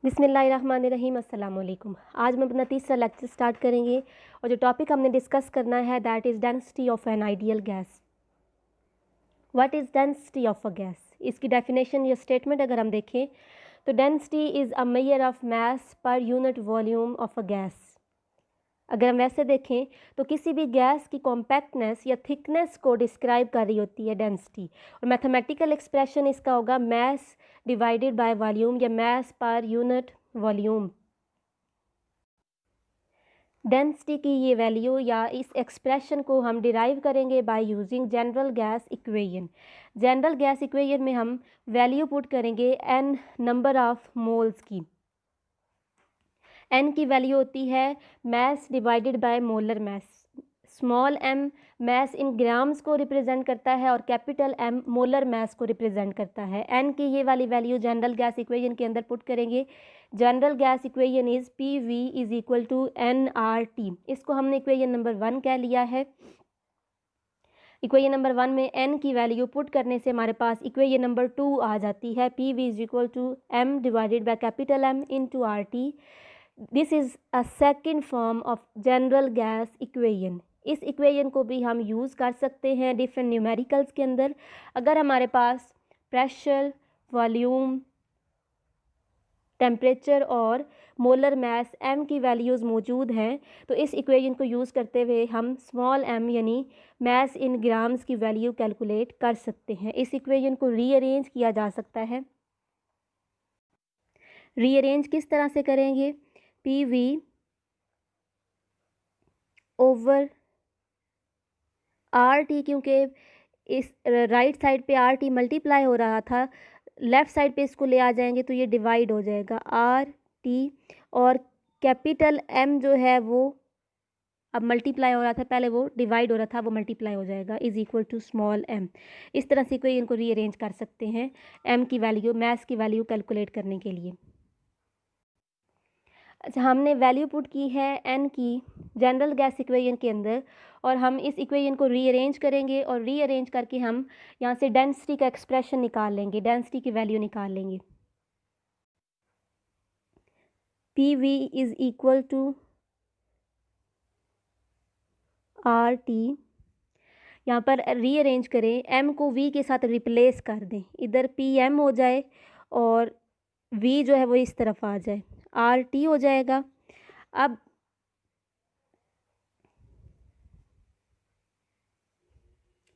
बिस्मिल्लाहिर्रहमानिर्रहीम अस्सलाम वालेकुम। आज हम अपना तीसरा लेक्चर स्टार्ट करेंगे और जो टॉपिक हमने डिस्कस करना है that is density of an ideal gas. What is density of a gas? इसकी डेफिनेशन या स्टेटमेंट अगर हम देखें तो density is a measure of mass per unit volume of a gas. अगर हम वैसे देखें तो किसी भी गैस की कॉम्पैक्टनेस या थिकनेस को डिस्क्राइब कर रही होती है डेंसिटी, और मैथमेटिकल एक्सप्रेशन इसका होगा मास डिवाइडेड बाय वॉल्यूम या मास पर यूनिट वॉल्यूम। डेंसिटी की ये वैल्यू या इस एक्सप्रेशन को हम डिराइव करेंगे by using general gas equation. General gas equation में हम वैल्यू पुट करेंगे एन नंबर ऑफ मोल्स की। एन की वैल्यू होती है mass divided by molar mass. Small m mass in grams को रिप्रेजेंट करता है और कैपिटल एम मोलर मास को रिप्रेजेंट करता है। एन की ये वाली वैल्यू जनरल गैस इक्वेशन के अंदर पुट करेंगे। General gas equation is P V is equal to n R T. इसको हमने इक्वेशन नंबर 1 कह लिया है। इक्वेशन नंबर 1 में n की वैल्यू पुट करने से हमारे पास इक्वेशन नंबर 2 आ जाती है। P V is equal to m divided by capital M into R T. This is a second form of general gas equation. इस इक्वेशन को भी हम यूज़ कर सकते हैं डिफरेंट न्यूमेरिकल्स के अंदर। अगर हमारे पास प्रेशर, वॉल्यूम, टेम्परेचर और मोलर मास m की वैल्यूज़ मौजूद हैं तो इस इक्वेशन को यूज़ करते हुए हम स्मॉल m यानी मास इन ग्राम्स की वैल्यू कैलकुलेट कर सकते हैं। इस इक्वेशन को रीअरेंज किया जा सकता है। रीअरेंज किस तरह से करेंगे? P V over R T, क्योंकि इस राइट साइड पे आर टी मल्टीप्लाई हो रहा था, लेफ़्ट साइड पे इसको ले आ जाएंगे तो ये डिवाइड हो जाएगा आर टी, और कैपिटल एम जो है वो अब मल्टीप्लाई हो रहा था, पहले वो डिवाइड हो रहा था, वो मल्टीप्लाई हो जाएगा, is equal to small m. इस तरह से कोई इनको रीअरेंज कर सकते हैं एम की वैल्यू, मास की वैल्यू कैलकुलेट करने के लिए। अच्छा, हमने वैल्यू पुट की है एन की जनरल गैस इक्वेशन के अंदर, और हम इस इक्वेशन को रीअरेंज करेंगे और रीअरेंज करके हम यहाँ से डेंसिटी का एक्सप्रेशन निकाल लेंगे, डेंसिटी की वैल्यू निकाल लेंगे। P V is equal to R T. यहाँ पर रीअरेंज करें, m को v के साथ रिप्लेस कर दें, इधर पी एम हो जाए और v जो है वो इस तरफ आ जाए, आर टी हो जाएगा। अब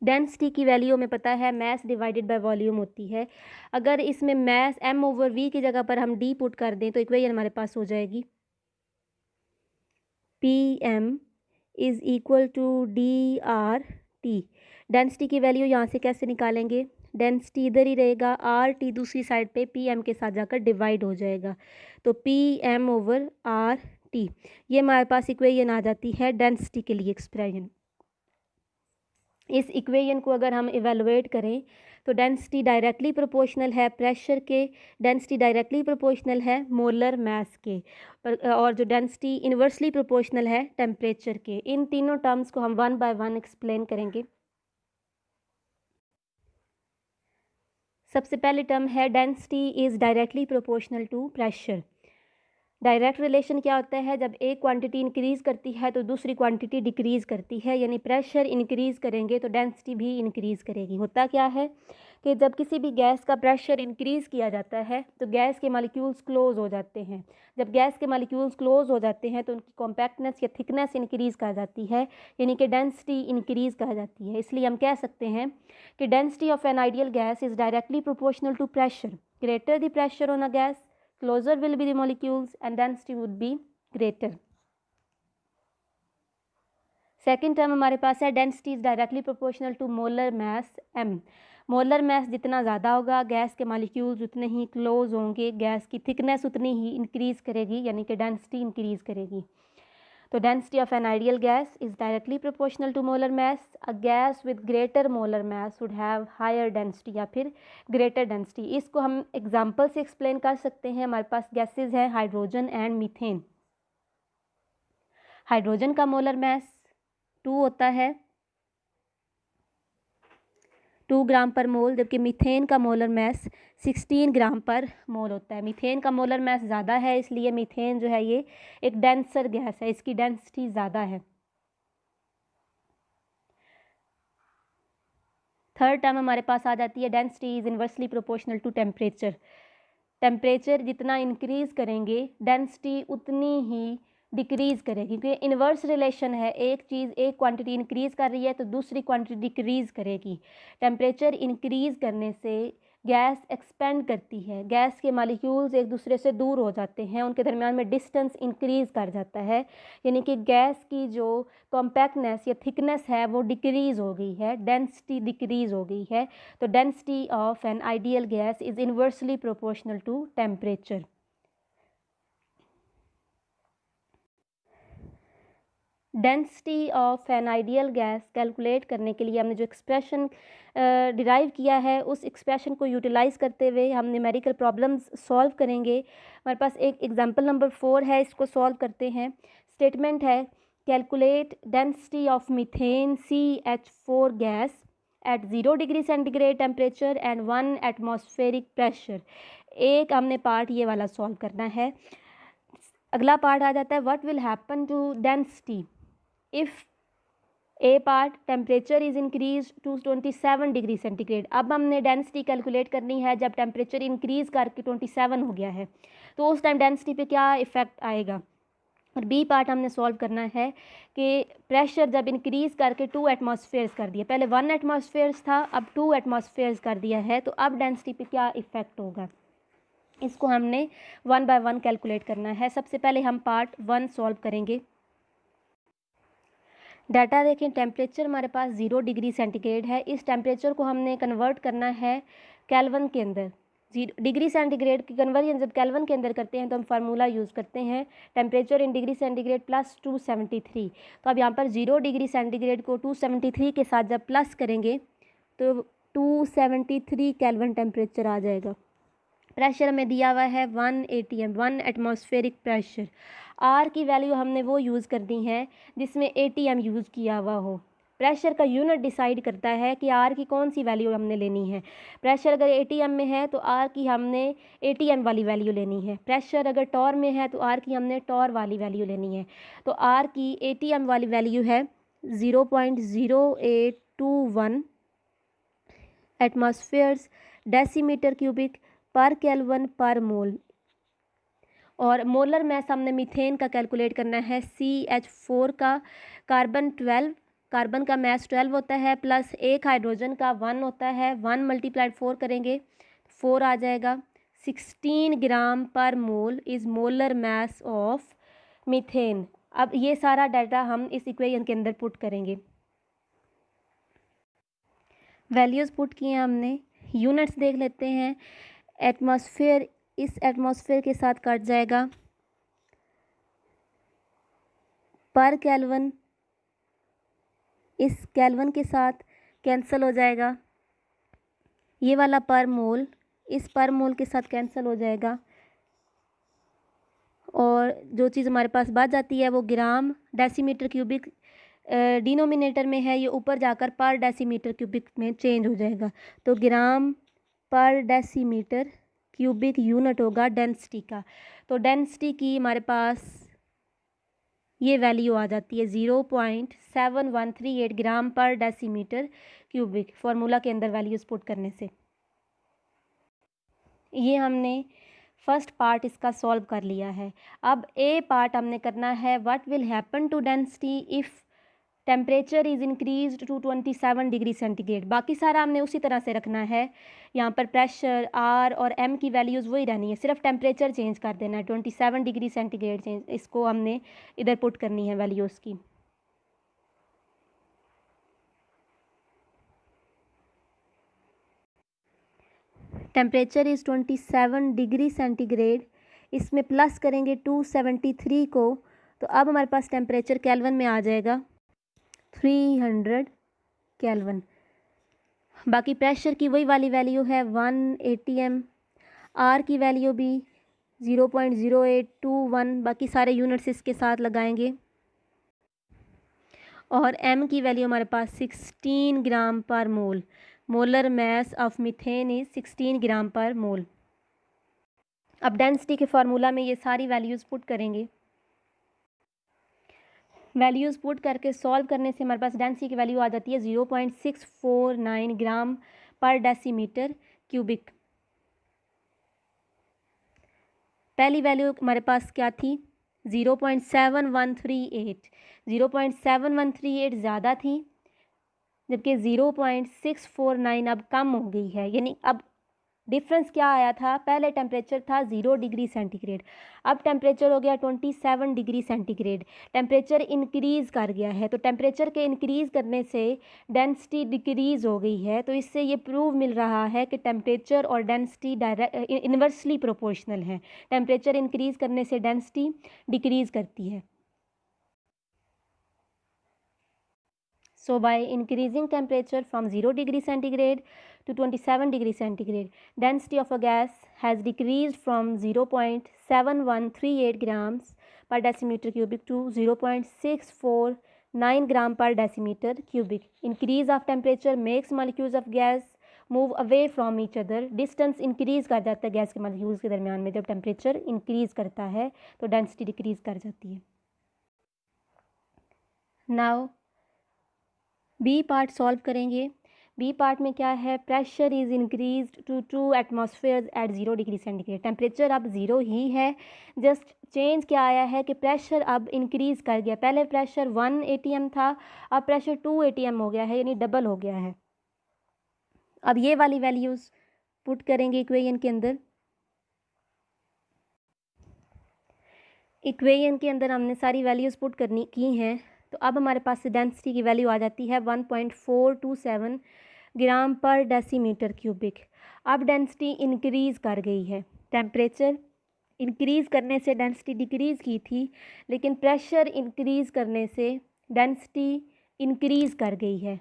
डेंसिटी की वैल्यू हमें पता है मास डिवाइडेड बाय वॉल्यूम होती है। अगर इसमें मास m ओवर v की जगह पर हम d पुट कर दें तो इक्वेशन हमारे पास हो जाएगी P M is equal to d R T. Density की वैल्यू यहाँ से कैसे निकालेंगे? डेंसिटी इधर ही रहेगा, आर टी दूसरी साइड पे पी एम के साथ जाकर डिवाइड हो जाएगा, तो P M over R T. ये हमारे पास इक्वेशन आ जाती है डेंसिटी के लिए एक्सप्रेशन। इस इक्वेशन को अगर हम इवेलुएट करें तो डेंसिटी डायरेक्टली प्रोपोर्शनल है प्रेशर के, डेंसिटी डायरेक्टली प्रोपोर्शनल है मोलर मास के, और जो डेंसिटी इन्वर्सली प्रोपोर्शनल है टेम्परेचर के। इन तीनों टर्म्स को हम 1 बाय 1 एक्सप्लेन करेंगे। सबसे पहले टर्म है density is directly proportional to pressure. Direct relation क्या होता है? जब एक क्वांटिटी इंक्रीज़ करती है तो दूसरी क्वांटिटी डिक्रीज़ करती है, यानी प्रेशर इंक्रीज़ करेंगे तो डेंसिटी भी इंक्रीज़ करेगी। होता क्या है कि जब किसी भी गैस का प्रेशर इंक्रीज़ किया जाता है तो गैस के मॉलिक्यूल्स क्लोज हो जाते हैं। जब गैस के मॉलिक्यूल्स क्लोज हो जाते हैं तो उनकी कॉम्पैक्टनेस या थिकनेस इंक्रीज़ कहा जाती है, यानी कि डेंसिटी इंक्रीज़ कहा जाती है। इसलिए हम कह सकते हैं कि density of an ideal gas is directly proportional to pressure. Greater the pressure on a gas, closer will be the molecules and density would be greater. Second term हमारे पास है density is directly proportional to molar mass m। Molar mass जितना ज़्यादा होगा gas के molecules उतने ही close होंगे, गैस की थिकनेस उतनी ही इंक्रीज़ करेगी, यानी कि डेंसिटी इंक्रीज़ करेगी। तो density of an ideal gas is directly proportional to molar mass. A gas with greater molar mass would have higher density या फिर ग्रेटर डेंसिटी। इसको हम एग्जांपल से एक्सप्लेन कर सकते हैं। हमारे पास गैसेस हैं हाइड्रोजन एंड मीथेन। हाइड्रोजन का मोलर मास 2 होता है, 2 ग्राम पर मोल, जबकि मीथेन का मोलर मास 16 ग्राम पर मोल होता है। मीथेन का मोलर मास ज़्यादा है, इसलिए मीथेन जो है ये एक डेंसर गैस है, इसकी डेंसिटी ज़्यादा है। थर्ड टर्म हमारे पास आ जाती है density is inversely proportional to temperature. Temperature जितना इंक्रीज़ करेंगे डेंसिटी उतनी ही डिक्रीज़ करेगी, क्योंकि इन्वर्स रिलेशन है, एक चीज़ एक क्वांटिटी इंक्रीज़ कर रही है तो दूसरी क्वांटिटी डिक्रीज़ करेगी। टेम्परेचर इंक्रीज़ करने से गैस एक्सपेंड करती है, गैस के मॉलिक्यूल्स एक दूसरे से दूर हो जाते हैं, उनके दरमियान में डिस्टेंस इंक्रीज़ कर जाता है, यानी कि गैस की जो कॉम्पैक्टनेस या थिकनेस है वो डिक्रीज़ हो गई है, डेंसिटी डिक्रीज़ हो गई है। तो density of an ideal gas is inversely proportional to temperature. Density of an ideal gas calculate करने के लिए हमने जो एक्सप्रेशन डिराइव किया है, उस एक्सप्रेशन को यूटिलाइज़ करते हुए हम न्यूमेरिकल प्रॉब्लम्स सॉल्व करेंगे। हमारे पास एक एग्जांपल नंबर 4 है, इसको सॉल्व करते हैं। स्टेटमेंट है calculate density of methane CH4 gas at 0 degree centigrade temperature and 1 atmospheric pressure. एक हमने पार्ट ये वाला सॉल्व करना है। अगला पार्ट आ जाता है what will happen to density if a part temperature is increase to 27 degree centigrade. अब हमने डेंसिटी कैलकुलेट करनी है जब टेम्परेचर इंक्रीज़ करके 27 हो गया है, तो उस टाइम डेंसिटी पे क्या इफ़ेक्ट आएगा। और बी पार्ट हमने सॉल्व करना है कि प्रेशर जब इंक्रीज़ करके 2 एटमॉस्फेयर्स कर दिया, पहले 1 एटमॉस्फेयर्स था, अब 2 एटमॉस्फेयर्स कर दिया है, तो अब डेंसिटी पे क्या इफ़ेक्ट होगा, इसको हमने 1 बाय 1 कैलकुलेट करना है। सबसे पहले हम पार्ट 1 सॉल्व करेंगे। डाटा देखें, टेम्परेचर हमारे पास 0 डिग्री सेंटीग्रेड है, इस टेम्परेचर को हमने कन्वर्ट करना है केल्विन के अंदर। 0 डिग्री सेंटीग्रेड की कन्वर्जन जब केल्विन के अंदर करते हैं तो हम फार्मूला यूज़ करते हैं temperature in degree centigrade plus 273। तो अब यहाँ पर 0 डिग्री सेंटीग्रेड को 273 के साथ जब प्लस करेंगे तो 273 केल्विन टेम्परेचर आ जाएगा। प्रेशर हमें दिया हुआ है 1 ATM, 1 एटमॉस्फेरिक प्रेशर। आर की वैल्यू हमने वो यूज़ करनी है जिसमें ATM यूज़ किया हुआ हो। प्रेशर का यूनिट डिसाइड करता है कि आर की कौन सी वैल्यू हमने लेनी है। प्रेशर अगर ATM में है तो आर की हमने ATM वाली वैल्यू लेनी है। प्रेशर अगर टॉर में है तो आर की हमने टॉर वाली वैल्यू लेनी है। तो आर की ATM वाली वैल्यू है 0.0821 एटमॉस्फेयर्स डेसीमीटर क्यूबिक पर केल्विन पर मोल। और मोलर मास हमने मीथेन का कैलकुलेट करना है CH4 का। कार्बन का मास 12 होता है, प्लस एक हाइड्रोजन का 1 होता है, 1 मल्टीप्लाइड 4 करेंगे 4 आ जाएगा। 16 gram per mole is molar mass of methane. अब ये सारा डाटा हम इस इक्वेशन के अंदर पुट करेंगे। वैल्यूज़ पुट किए हमने, यूनिट्स देख लेते हैं। एटमॉस्फेयर इस एटमॉस्फेयर के साथ कट जाएगा, पर केल्विन इस केल्विन के साथ कैंसिल हो जाएगा, ये वाला पर मोल इस पर मोल के साथ कैंसिल हो जाएगा, और जो चीज़ हमारे पास बच जाती है वो ग्राम डेसीमीटर क्यूबिक डिनोमिनेटर में है, ये ऊपर जाकर पर डेसीमीटर क्यूबिक में चेंज हो जाएगा। तो ग्राम पर डेसीमीटर क्यूबिक यूनिट होगा डेंसिटी का। तो डेंसिटी की हमारे पास ये वैल्यू आ जाती है 0.7138 ग्राम पर डेसीमीटर क्यूबिक, फार्मूला के अंदर वैल्यूज़ पुट करने से। ये हमने फर्स्ट पार्ट इसका सॉल्व कर लिया है। अब ए पार्ट हमने करना है what will happen to density if temperature is increase to 27 degree centigrade. बाकी सारा हमने उसी तरह से रखना है, यहाँ पर प्रेशर आर और एम की वैल्यूज़ वही रहनी है, सिर्फ टेम्परेचर चेंज कर देना है, 27 डिग्री सेंटीग्रेड चेंज, इसको हमने इधर पुट करनी है वैल्यूज़ की। टेम्परेचर इज़ 27 डिग्री सेंटीग्रेड, इसमें प्लस करेंगे 273 को, तो अब हमारे पास टेम्परेचर केल्विन में आ जाएगा 300 केल्विन। बाकी प्रेशर की वही वाली वैल्यू है 1 ATM, आर की वैल्यू भी 0.0821, बाकी सारे यूनिट्स इसके साथ लगाएंगे, और एम की वैल्यू हमारे पास 16 gram per mole. Molar mass of methane is 16 gram per mole. अब डेंसिटी के फार्मूला में ये सारी वैल्यूज़ पुट करेंगे। वैल्यूज़ पुट करके सॉल्व करने से हमारे पास डेंसिटी की वैल्यू आ जाती है 0.649 ग्राम पर डेसीमीटर क्यूबिक। पहली वैल्यू हमारे पास क्या थी 0.7138। 0.7138 ज़्यादा थी, जबकि 0.649 अब कम हो गई है। यानी अब डिफरेंस क्या आया था, पहले टेम्परेचर था 0 डिग्री सेंटीग्रेड, अब टेम्परेचर हो गया 27 डिग्री सेंटीग्रेड। टेम्परेचर इंक्रीज़ कर गया है, तो टेम्परेचर के इंक्रीज़ करने से डेंसिटी डिक्रीज़ हो गई है। तो इससे ये प्रूव मिल रहा है कि टेम्परेचर और डेंसिटी डायरेक्ट इन्वर्सली प्रोपोर्शनल है। टेम्परेचर इंक्रीज़ करने से डेंसिटी डिक्रीज़ करती है। So by increasing temperature from 0 degree centigrade to 27 degree centigrade, density of a gas has decreased from 0.7138 grams per decimeter cubic to 0.649 gram per decimeter cubic. Increase of temperature makes molecules of gas move away from each other. Distance increase कर जाता है gas के molecules के दरमियान में। जब temperature increase करता है तो density decrease कर जाती है। Now बी पार्ट सॉल्व करेंगे। बी पार्ट में क्या है, pressure is increased to 2 atmosphere at 0 degree centigrade. Temperature अब 0 ही है, जस्ट चेंज क्या आया है कि प्रेशर अब इंक्रीज़ कर गया। पहले प्रेशर 1 atm था, अब प्रेशर 2 atm हो गया है, यानी डबल हो गया है। अब ये वाली वैल्यूज़ पुट करेंगे इक्वेशन के अंदर। इक्वेशन के अंदर हमने सारी वैल्यूज़ पुट करनी की हैं, तो अब हमारे पास डेंसिटी की वैल्यू आ जाती है 1.427 ग्राम पर डेसीमीटर क्यूबिक। अब डेंसिटी इंक्रीज़ कर गई है। टेम्परेचर इंक्रीज़ करने से डेंसिटी डिक्रीज़ की थी, लेकिन प्रेशर इंक्रीज़ करने से डेंसिटी इंक्रीज़ कर गई है।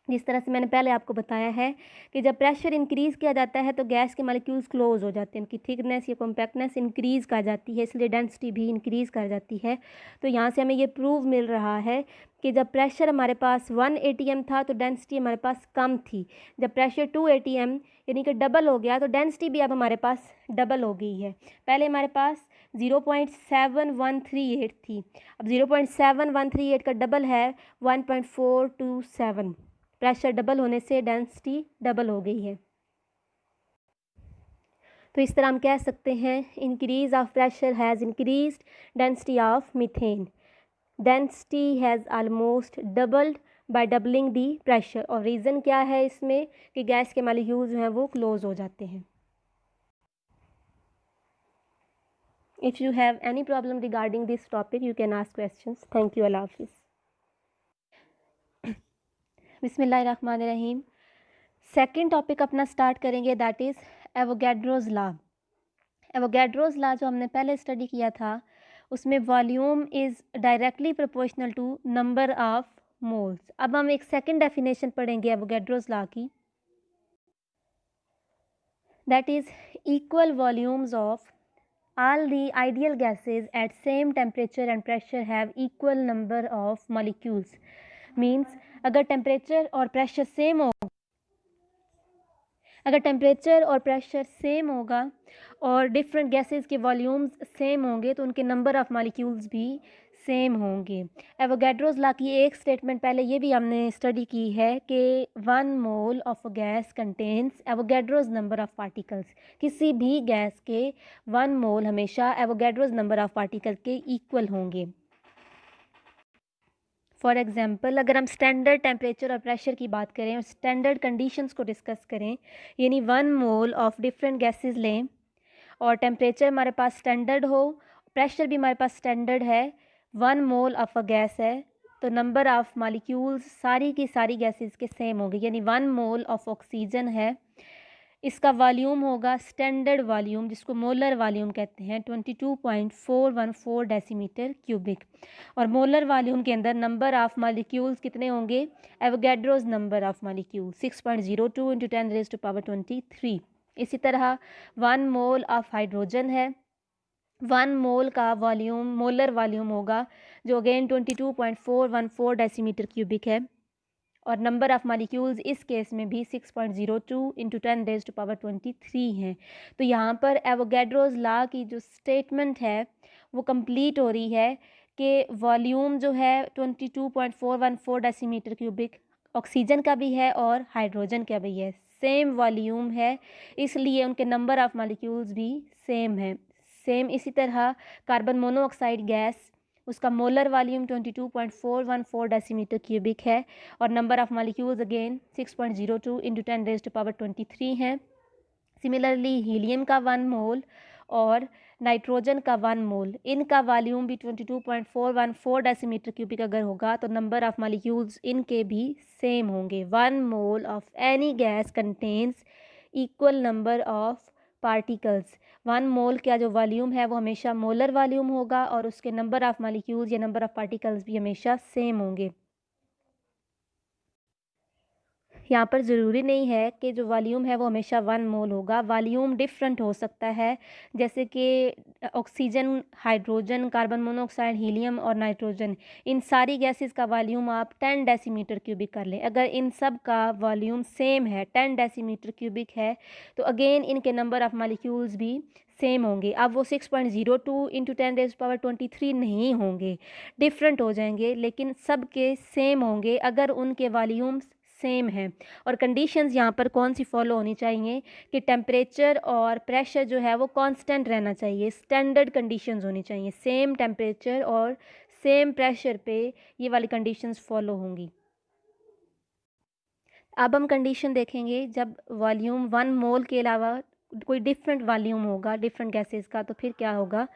जिस तरह से मैंने पहले आपको बताया है कि जब प्रेशर इंक्रीज़ किया जाता है तो गैस के मॉलिक्यूल्स क्लोज हो जाते हैं, उनकी थिकनेस या कॉम्पैक्टनेस इंक्रीज़ कर जाती है, इसलिए डेंसिटी भी इंक्रीज़ कर जाती है। तो यहाँ से हमें ये प्रूव मिल रहा है कि जब प्रेशर हमारे पास 1 atm था तो डेंसिटी हमारे पास कम थी। जब प्रेशर 2 atm यानी कि डबल हो गया तो डेंसिटी भी अब हमारे पास डबल हो गई है। पहले हमारे पास 0.7138 थी, अब 0.7138 का डबल है 1.427। प्रेशर डबल होने से डेंसिटी डबल हो गई है। तो इस तरह हम कह सकते हैं increase of pressure has increased density of methane. Density has almost doubled by doubling the pressure. और रीज़न क्या है इसमें कि गैस के मॉलिक्यूल्स जो हैं वो क्लोज हो जाते हैं। If you have any problem regarding this topic you can ask questions. Thank you. अल्लाह हाफिज़। बिस्मिल्लाहिर्रहमानिर्रहीम। सेकंड टॉपिक अपना स्टार्ट करेंगे, that is Avogadro's law. Avogadro's law जो हमने पहले स्टडी किया था उसमें volume is directly proportional to number of moles. अब हम एक सेकंड डेफिनेशन पढ़ेंगे एवोगैड्रोज़ लॉ की, that is equal volumes of all the ideal gases at same temperature and pressure have equal number of molecules। Means अगर temperature और pressure same हो, अगर temperature और प्रेशर सेम होगा और डिफरेंट गैसेस के वॉल्यूम्स सेम होंगे तो उनके नंबर ऑफ़ मॉलिक्यूल्स भी सेम होंगे। एवोगैड्रोज़ लॉ की एक स्टेटमेंट पहले ये भी हमने स्टडी की है कि 1 mole of a gas contains Avogadro's number of particles. किसी भी गैस के 1 मोल हमेशा एवोगैड्रोज़ नंबर ऑफ़ पार्टिकल के इक्वल होंगे। फॉर एग्ज़ाम्पल अगर हम स्टैंडर्ड टेम्परेचर और प्रेशर की बात करें और स्टैंडर्ड कंडीशंस को डिस्कस करें, यानी 1 मोल ऑफ डिफरेंट गैसेस लें और टेम्परेचर हमारे पास स्टैंडर्ड हो, प्रेशर भी हमारे पास स्टैंडर्ड है, 1 मोल ऑफ अ गैस है, तो नंबर ऑफ़ मॉलिक्यूल्स सारी की सारी गैसेस के सेम होंगे। यानी 1 मोल ऑफ ऑक्सीजन है, इसका वॉल्यूम होगा स्टैंडर्ड वॉल्यूम जिसको मोलर वॉल्यूम कहते हैं 22.414 डेसीमीटर क्यूबिक। और मोलर वॉल्यूम के अंदर नंबर ऑफ़ मॉलिक्यूल्स कितने होंगे, एवोगैड्रोज़ नंबर ऑफ़ मॉलिक्यूल 6.02 × 10⁻23। इसी तरह 1 मोल ऑफ़ हाइड्रोजन है, 1 मोल का वॉल्यूम मोलर वॉल्यूम होगा जो अगेन 22.414 डेसीमीटर क्यूबिक है। और नंबर ऑफ़ मॉलिक्यूल्स इस केस में भी 6.02 इंटू 10⁻23 हैं। तो यहाँ पर एवोगैड्रोस लॉ की जो स्टेटमेंट है वो कंप्लीट हो रही है कि वॉल्यूम जो है 22.414 डेसीमीटर क्यूबिक ऑक्सीजन का भी है और हाइड्रोजन का भी है, सेम वॉल्यूम है, इसलिए उनके नंबर ऑफ़ मॉलिक्यूल्स भी सेम है। सेम इसी तरह कार्बन मोनोऑक्साइड गैस, उसका मोलर वॉल्यूम 22.414 डेसीमीटर क्यूबिक है और number of molecules again 6.02 into 10⁻23 हैं। सिमिलरली हीलियम का 1 मोल और नाइट्रोजन का 1 मोल, इनका वॉल्यूम भी 22.414 डेसीमीटर क्यूबिक अगर होगा तो नंबर ऑफ़ मॉलिक्यूल्स इनके भी सेम होंगे। 1 mole of any gas contains equal number of particles. 1 मोल का जो वॉल्यूम है वो हमेशा मोलर वॉल्यूम होगा और उसके नंबर ऑफ़ मॉलिक्यूल्स या नंबर ऑफ़ पार्टिकल्स भी हमेशा सेम होंगे। यहाँ पर ज़रूरी नहीं है कि जो वॉल्यूम है वो हमेशा 1 मोल होगा, वॉल्यूम डिफरेंट हो सकता है, जैसे कि oxygen, hydrogen, carbon monoxide, helium और नाइट्रोजन, इन सारी गैसेस का वॉल्यूम आप 10 डेसीमीटर क्यूबिक कर लें। अगर इन सब का वॉल्यूम सेम है, 10 डेसीमीटर क्यूबिक है, तो अगेन इनके नंबर ऑफ़ मॉलिक्यूल्स भी सेम होंगे। अब वो 6.02 इंटू 10⁻23 नहीं होंगे, डिफरेंट हो जाएंगे, लेकिन सब के सेम होंगे अगर उनके वॉल्यूम्स सेम है। और कंडीशंस यहाँ पर कौन सी फॉलो होनी चाहिए कि टेम्परेचर और प्रेशर जो है वो कांस्टेंट रहना चाहिए, स्टैंडर्ड कंडीशंस होनी चाहिए, सेम टेम्परेचर और सेम प्रेशर पे ये वाली कंडीशंस फॉलो होंगी। अब हम कंडीशन देखेंगे जब वॉल्यूम 1 मोल के अलावा कोई डिफरेंट वॉल्यूम होगा डिफरेंट गैसेस का, तो फिर क्या होगा।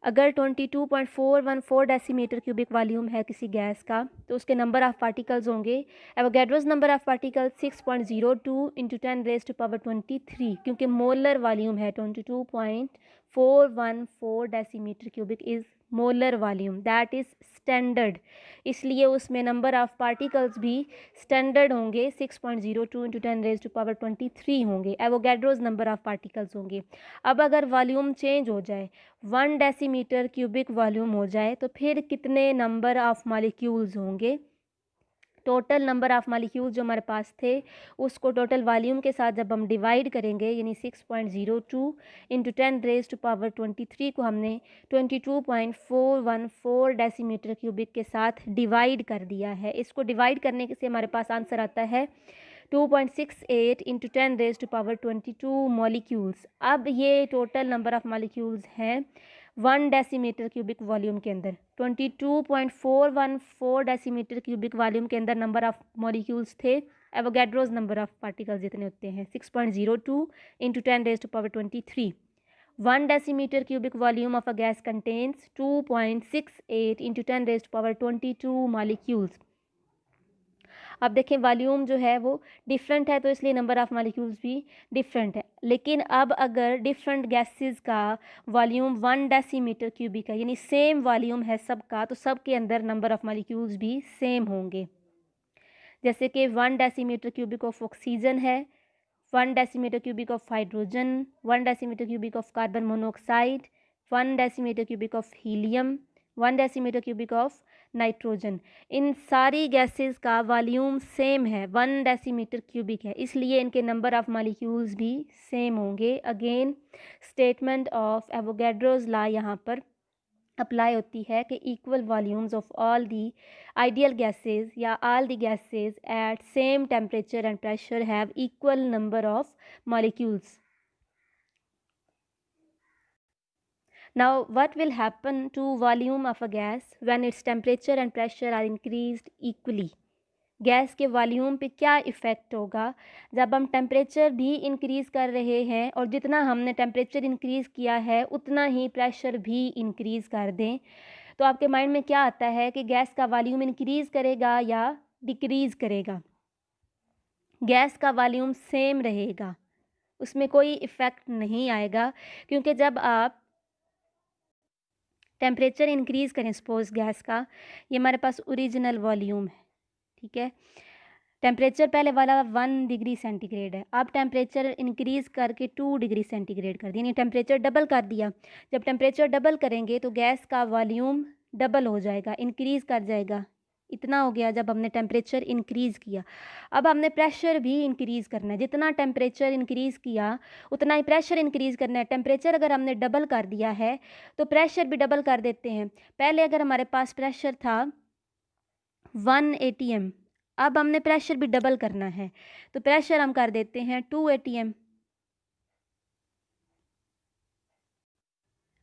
अगर 22.414 डेसीमीटर क्यूबिक वॉल्यूम है किसी गैस का, तो उसके नंबर ऑफ़ पार्टिकल्स होंगे, Avogadro's number of particles 6.02 into 10⁻23, क्योंकि मोलर वॉल्यूम है 22.414 decimetre cubic is molar volume, that is standard, इसलिए उसमें नंबर ऑफ़ पार्टिकल्स भी स्टैंडर्ड होंगे, 6.02 इंटू 10⁻23 होंगे, एवोगैड्रोस नंबर ऑफ़ पार्टिकल्स होंगे। अब अगर वॉल्यूम चेंज हो जाए, 1 डेसीमीटर क्यूबिक वॉल्यूम हो जाए, तो फिर कितने नंबर ऑफ़ मॉलिक्यूल्स होंगे। टोटल नंबर ऑफ़ मॉलिक्यूल्स जो हमारे पास थे उसको टोटल वॉल्यूम के साथ जब हम डिवाइड करेंगे, यानी 6.02 इंटू 10⁻23 को हमने 22.414 डेसीमीटर क्यूबिक के साथ डिवाइड कर दिया है। इसको डिवाइड करने से हमारे पास आंसर आता है 2.68 इंटू 10⁻22 मॉलिक्यूल्स। अब ये टोटल नंबर ऑफ़ मॉलिक्यूल्स हैं 1 डेसीमीटर क्यूबिक वॉल्यूम के अंदर। 22.414 डेसीमीटर क्यूबिक वॉल्यूम के अंदर नंबर ऑफ़ मॉलिक्यूल्स थे, एवोगैड्रोस नंबर ऑफ़ पार्टिकल्स जितने होते हैं 6.02 into 10⁻23। 1 decimetre cubic volume of a gas contains 2.68 into 10⁻22 molecules. अब देखें वॉल्यूम जो है वो डिफरेंट है, तो इसलिए नंबर ऑफ़ मॉलिक्यूल्स भी डिफरेंट है। लेकिन अब अगर डिफरेंट गैसेस का वॉल्यूम 1 डेसीमीटर क्यूबिक है, यानी सेम वॉल्यूम है सबका, तो सब के अंदर नंबर ऑफ़ मॉलिक्यूल्स भी सेम होंगे। जैसे कि 1 डेसीमीटर क्यूबिक ऑफ ऑक्सीजन है, 1 decimetre cubic of hydrogen, 1 decimetre cubic of carbon monoxide, 1 decimetre cubic of helium, 1 decimetre cubic of nitrogen, इन सारी गैसेस का वॉल्यूम सेम है, 1 डेसीमीटर क्यूबिक है, इसलिए इनके नंबर ऑफ़ मॉलिक्यूल्स भी सेम होंगे। Again statement of Avogadro's law यहाँ पर अप्लाई होती है कि equal volumes of all the ideal gases या all the gases at same temperature and pressure have equal number of molecules. Now, what will happen to volume of a gas when its temperature and pressure are increased equally? Gas के volume पे क्या effect होगा जब हम temperature भी increase कर रहे हैं और जितना हमने टेम्परेचर इंक्रीज़ किया है उतना ही प्रेशर भी इंक्रीज़ कर दें। तो आपके माइंड में क्या आता है कि गैस का वॉल्यूम इंक्रीज़ करेगा या डिक्रीज़ करेगा। गैस का वॉल्यूम सेम रहेगा, उसमें कोई इफ़ेक्ट नहीं आएगा, क्योंकि जब आप टेम्परेचर इंक्रीज़ करें, सपोज़ गैस का, ये हमारे पास ओरिजिनल वॉल्यूम है, ठीक है। टेम्परेचर पहले वाला 1 डिग्री सेंटीग्रेड है, अब टेम्परेचर इंक्रीज़ करके 2 डिग्री सेंटीग्रेड कर दिया, यानी टेम्परेचर डबल कर दिया। जब टेम्परेचर डबल करेंगे तो गैस का वॉल्यूम डबल हो जाएगा, इंक्रीज़ कर जाएगा, इतना हो गया जब हमने टेम्परेचर इंक्रीज़ किया। अब हमने प्रेशर भी इंक्रीज़ करना है, जितना टेम्परेचर इंक्रीज़ किया उतना ही प्रेशर इंक्रीज़ करना है। टेम्परेचर अगर हमने डबल कर दिया है तो प्रेशर भी डबल कर देते हैं। पहले अगर हमारे पास प्रेशर था 1 atm, अब हमने प्रेशर भी डबल करना है, तो प्रेशर हम कर देते हैं 2 atm।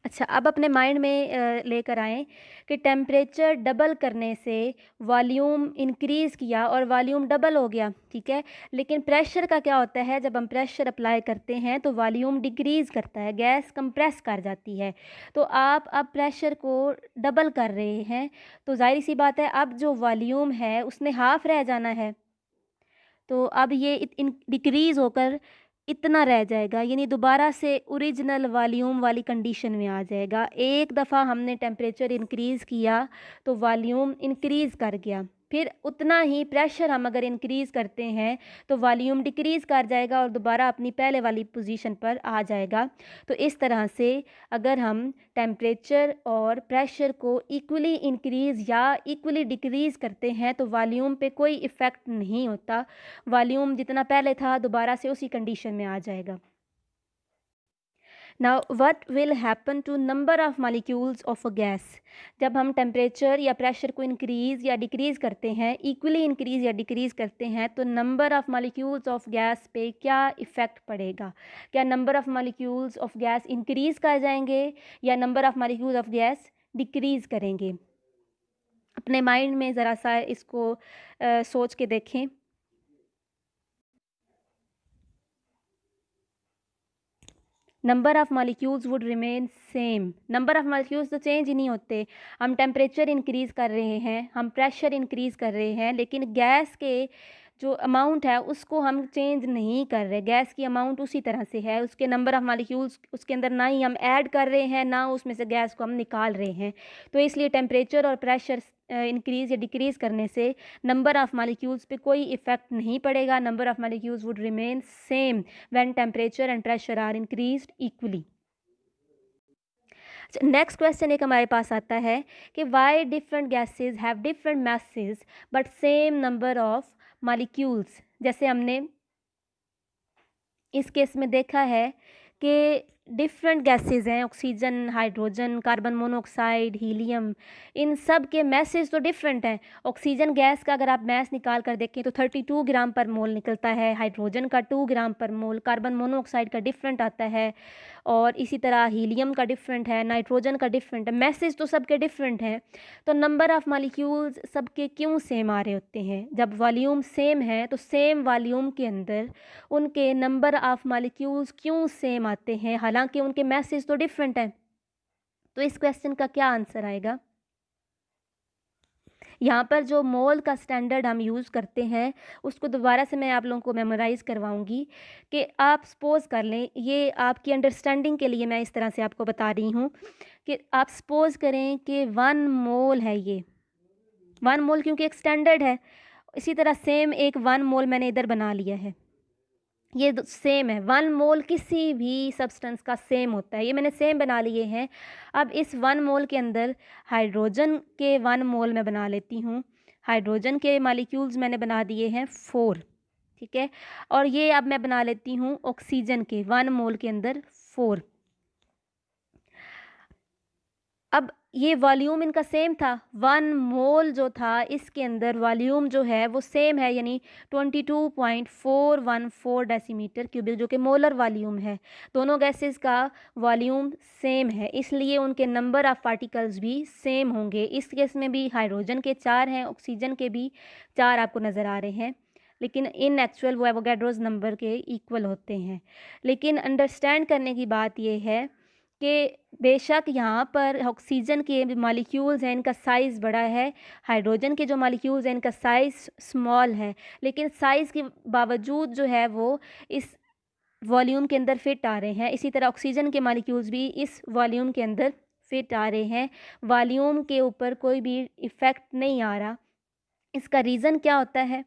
अच्छा, अब अपने माइंड में लेकर आएँ कि टेम्परेचर डबल करने से वॉल्यूम इंक्रीज़ किया और वॉल्यूम डबल हो गया, ठीक है। लेकिन प्रेशर का क्या होता है, जब हम प्रेशर अप्लाई करते हैं तो वॉल्यूम डिक्रीज़ करता है, गैस कंप्रेस कर जाती है। तो आप अब प्रेशर को डबल कर रहे हैं, तो ज़ाहिर-सी बात है अब जो वॉल्यूम है उसने हाफ़ रह जाना है। तो अब ये इत इन डिक्रीज़ होकर इतना रह जाएगा, यानी दोबारा से ओरिजिनल वॉल्यूम वाली कंडीशन में आ जाएगा। एक दफ़ा हमने टेम्परेचर इंक्रीज़ किया तो वॉल्यूम इंक्रीज़ कर गया, फिर उतना ही प्रेशर हम अगर इंक्रीज़ करते हैं तो वॉल्यूम डिक्रीज़ कर जाएगा और दोबारा अपनी पहले वाली पोजीशन पर आ जाएगा। तो इस तरह से अगर हम टेम्परेचर और प्रेशर को इक्वली इंक्रीज़ या इक्वली डिक्रीज़ करते हैं तो वॉल्यूम पे कोई इफ़ेक्ट नहीं होता। वॉल्यूम जितना पहले था दोबारा से उसी कंडीशन में आ जाएगा। Now what will happen to number of molecules of a gas. जब हम टेम्परेचर या प्रेशर को इंक्रीज़ या डिक्रीज़ करते हैं, इक्वली इंक्रीज़ या डिक्रीज़ करते हैं, तो number of molecules of gas पे क्या इफ़ेक्ट पड़ेगा? क्या number of molecules of gas increase कर जाएंगे या number of molecules of gas decrease करेंगे? अपने माइंड में ज़रा सा इसको सोच के देखें। Number of molecules would remain same. Number of molecules तो चेंज ही नहीं होते। हम टेम्परेचर इंक्रीज़ कर रहे हैं, हम प्रेशर इंक्रीज़ कर रहे हैं, लेकिन गैस के जो अमाउंट है उसको हम चेंज नहीं कर रहे। गैस की अमाउंट उसी तरह से है, उसके नंबर ऑफ़ मॉलिक्यूल्स उसके अंदर ना ही हम ऐड कर रहे हैं, ना उसमें से गैस को हम निकाल रहे हैं। तो इसलिए टेम्परेचर और प्रेशर इंक्रीज़ या डिक्रीज़ करने से नंबर ऑफ़ मॉलिक्यूल्स पे कोई इफ़ेक्ट नहीं पड़ेगा। Number of molecules would remain same when temperature and pressure are increased equally. Next question एक हमारे पास आता है कि वाई डिफरेंट गैसेस हैव डिफरेंट masses but same number of molecules. जैसे हमने इस केस में देखा है कि डिफरेंट गैसेस हैं, oxygen, hydrogen, carbon monoxide, helium, इन सब के मैसेज तो डिफरेंट हैं। ऑक्सीजन गैस का अगर आप मैस निकाल कर देखें तो 32 ग्राम पर मोल निकलता है, हाइड्रोजन का 2 ग्राम पर मोल, कार्बन मोनोऑक्साइड का डिफरेंट आता है और इसी तरह हीलियम का डिफरेंट है, नाइट्रोजन का डिफरेंट है। मैसेज तो सबके डिफरेंट हैं, तो नंबर ऑफ़ मॉलिक्यूल्स सबके क्यों सेम आ रहे होते हैं? जब वॉल्यूम सेम है तो सेम वॉल्यूम के अंदर उनके नंबर ऑफ़ मॉलिक्यूल्स क्यों सेम आते हैं, हालांकि उनके मैसेज तो डिफरेंट हैं? तो इस क्वेश्चन का क्या आंसर आएगा? यहाँ पर जो मोल का स्टैंडर्ड हम यूज़ करते हैं उसको दोबारा से मैं आप लोगों को मेमोराइज़ करवाऊँगी कि आप सपोज़ कर लें, ये आपकी अंडरस्टैंडिंग के लिए मैं इस तरह से आपको बता रही हूँ कि आप सपोज़ करें कि 1 मोल है ये, 1 मोल क्योंकि एक स्टैंडर्ड है, इसी तरह सेम एक 1 मोल मैंने इधर बना लिया है। ये सेम है, 1 मोल किसी भी सब्सटेंस का सेम होता है, ये मैंने सेम बना लिए हैं। अब इस 1 मोल के अंदर हाइड्रोजन के 1 मोल मैं बना लेती हूँ। हाइड्रोजन के मॉलिक्यूल्स मैंने बना दिए हैं 4, ठीक है। और ये अब मैं बना लेती हूँ ऑक्सीजन के 1 मोल के अंदर 4। अब ये वॉल्यूम इनका सेम था, 1 मोल जो था इसके अंदर वॉल्यूम जो है वो सेम है, यानी 22.414 डेसीमीटर क्यूबिक, जो कि मोलर वॉल्यूम है। दोनों गैसेस का वॉल्यूम सेम है, इसलिए उनके नंबर ऑफ़ पार्टिकल्स भी सेम होंगे। इस केस में भी हाइड्रोजन के 4 हैं, ऑक्सीजन के भी 4 आपको नज़र आ रहे हैं, लेकिन इन एक्चुअल वो एवोगैड्रोस नंबर के इक्वल होते हैं। लेकिन अंडरस्टैंड करने की बात ये है कि बेशक यहाँ पर ऑक्सीजन के मॉलिक्यूल्स हैं इनका साइज़ बड़ा है, हाइड्रोजन के जो मॉलिक्यूल्स हैं इनका साइज़ स्मॉल है, लेकिन साइज़ के बावजूद जो है वो इस वॉल्यूम के अंदर फिट आ रहे हैं। इसी तरह ऑक्सीजन के मॉलिक्यूल्स भी इस वॉल्यूम के अंदर फिट आ रहे हैं, वॉल्यूम के ऊपर कोई भी इफ़ेक्ट नहीं आ रहा। इसका रीज़न क्या होता है?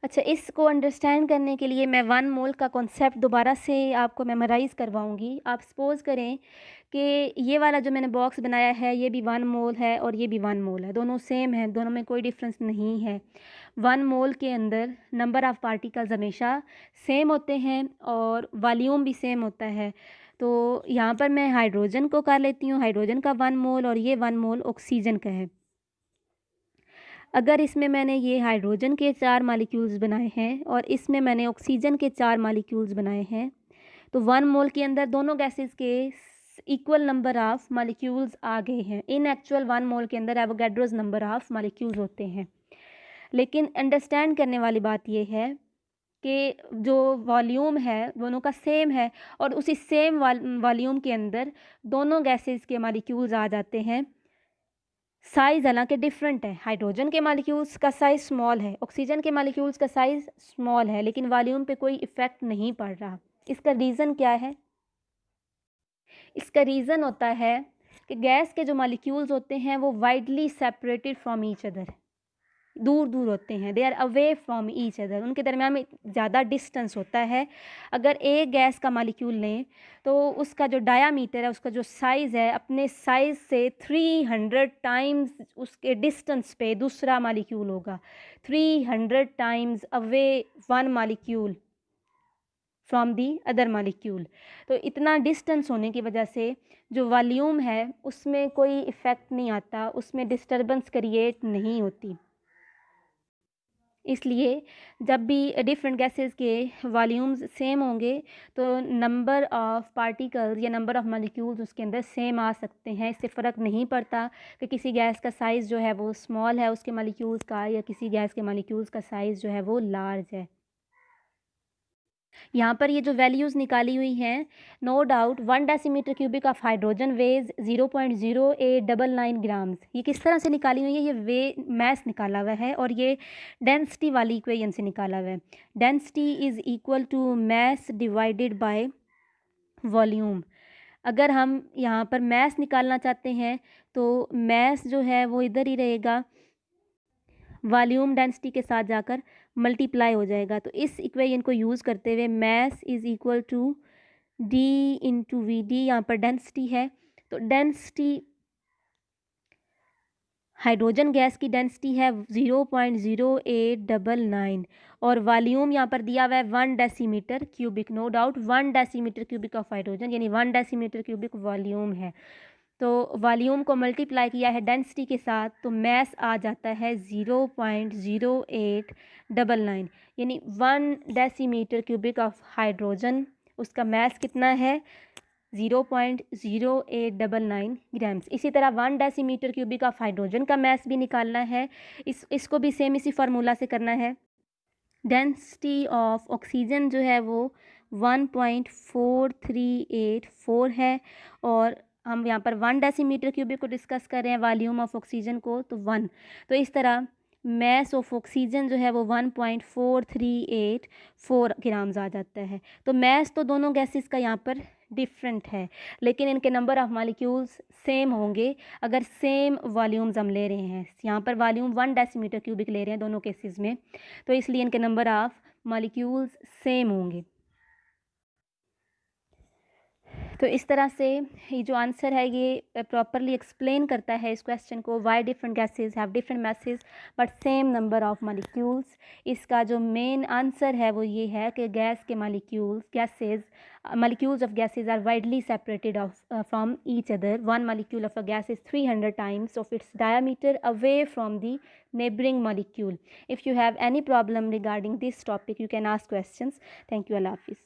अच्छा, इसको अंडरस्टैंड करने के लिए मैं 1 मोल का कॉन्सेप्ट दोबारा से आपको मेमोराइज़ करवाऊँगी। आप सपोज़ करें कि ये वाला जो मैंने बॉक्स बनाया है ये भी 1 मोल है और ये भी 1 मोल है, दोनों सेम हैं, दोनों में कोई डिफरेंस नहीं है। 1 मोल के अंदर नंबर ऑफ़ पार्टिकल्स हमेशा सेम होते हैं और वॉल्यूम भी सेम होता है। तो यहाँ पर मैं हाइड्रोजन को कर लेती हूँ, हाइड्रोजन का 1 मोल और ये 1 मोल ऑक्सीजन का है। अगर इसमें मैंने ये हाइड्रोजन के 4 मॉलिक्यूल्स बनाए हैं और इसमें मैंने ऑक्सीजन के 4 मॉलिक्यूल्स बनाए हैं, तो 1 मोल के अंदर दोनों गैसेस के इक्वल नंबर ऑफ़ मॉलिक्यूल्स आ गए हैं। इन एक्चुअल 1 मोल के अंदर एवोगैड्रोस नंबर ऑफ़ मॉलिक्यूल्स होते हैं। लेकिन अंडरस्टैंड करने वाली बात ये है कि जो वॉल्यूम है दोनों का सेम है और उसी सेम वॉल्यूम के अंदर दोनों गैसेस के मॉलिक्यूल्स आ जाते हैं। साइज़ हालांकि डिफरेंट है, हाइड्रोजन के मॉलिक्यूल्स का साइज़ स्मॉल है, ऑक्सीजन के मॉलिक्यूल्स का साइज़ स्मॉल है, लेकिन वॉल्यूम पे कोई इफ़ेक्ट नहीं पड़ रहा। इसका रीज़न क्या है? इसका रीज़न होता है कि गैस के जो मॉलिक्यूल्स होते हैं वो widely separated from each other, दूर दूर होते हैं, they are away from each other, उनके दरमियान में ज़्यादा डिस्टेंस होता है। अगर एक गैस का मॉलिक्यूल लें तो उसका जो डायामीटर है, उसका जो साइज़ है, अपने साइज़ से 300 टाइम्स उसके डिस्टेंस पे दूसरा मॉलिक्यूल होगा, 300 times away one molecule from the other molecule. तो इतना डिस्टेंस होने की वजह से जो वॉल्यूम है उसमें कोई इफ़ेक्ट नहीं आता, उसमें डिस्टर्बेंस क्रिएट नहीं होती। इसलिए जब भी डिफरेंट गैसेस के वॉल्यूम्स सेम होंगे तो नंबर ऑफ़ पार्टिकल्स या नंबर ऑफ़ मॉलिक्यूल्स उसके अंदर सेम आ सकते हैं। इससे फ़र्क नहीं पड़ता कि किसी गैस का साइज़ जो है वो स्मॉल है उसके मॉलिक्यूल्स का, या किसी गैस के मॉलिक्यूल्स का साइज़ जो है वो लार्ज है। यहाँ पर ये जो वैल्यूज़ निकाली हुई हैं, no doubt 1 decimetre cubic of hydrogen weighs 0.0899 grams. ये किस तरह से निकाली हुई है? ये वे मैस निकाला हुआ है और ये डेंसिटी वाली इक्वेशन से निकाला हुआ है। Density is equal to mass divided by volume. अगर हम यहाँ पर मैस निकालना चाहते हैं तो मैस जो है वो इधर ही रहेगा, वॉल्यूम डेंसिटी के साथ जाकर मल्टीप्लाई हो जाएगा। तो इस इक्वेशन को यूज़ करते हुए mass is equal to d into V, d यहाँ पर डेंसिटी है। तो डेंसिटी हाइड्रोजन गैस की डेंसिटी है 0.0899 और वॉल्यूम यहाँ पर दिया हुआ है 1 decimetre cubic. No doubt 1 decimetre cubic of hydrogen यानी 1 डेसीमीटर क्यूबिक वॉल्यूम है। तो वॉल्यूम को मल्टीप्लाई किया है डेंसिटी के साथ तो मैस आ जाता है 0.0899 यानी 1 डेसीमीटर क्यूबिक ऑफ हाइड्रोजन, उसका मैस कितना है 0.0899 ग्राम्स। इसी तरह 1 डेसीमीटर क्यूबिक ऑफ हाइड्रोजन का मैस भी निकालना है, इसको भी सेम इसी फार्मूला से करना है। डेंसिटी ऑफ ऑक्सीजन जो है वो 1.4384 है और हम यहाँ पर 1 डेसीमीटर क्यूबिक को डिस्कस कर रहे हैं, वॉल्यूम ऑफ ऑक्सीजन को तो 1। तो इस तरह मैस ऑफ ऑक्सीजन जो है वो 1.4384 ग्राम्स आ जाता है। तो मैस तो दोनों गैसेस का यहाँ पर डिफरेंट है, लेकिन इनके नंबर ऑफ़ मॉलिक्यूल्स सेम होंगे अगर सेम वॉल्यूम्स हम ले रहे हैं। यहाँ पर वॉल्यूम 1 डेसीमीटर क्यूबिक ले रहे हैं दोनों केसेस में, तो इसलिए इनके नंबर ऑफ़ मॉलिक्यूल्स सेम होंगे। तो इस तरह से ये जो आंसर है ये प्रॉपरली एक्सप्लेन करता है इस क्वेश्चन को, why different gases have different masses but same number of molecules. इसका जो मेन आंसर है वो ये है कि गैस के molecules of gases are widely separated from each other. One molecule of a gas is 300 times of its diameter away from the neighboring molecule. If you have any problem regarding this topic, you can ask questions. Thank you. Allah Hafiz.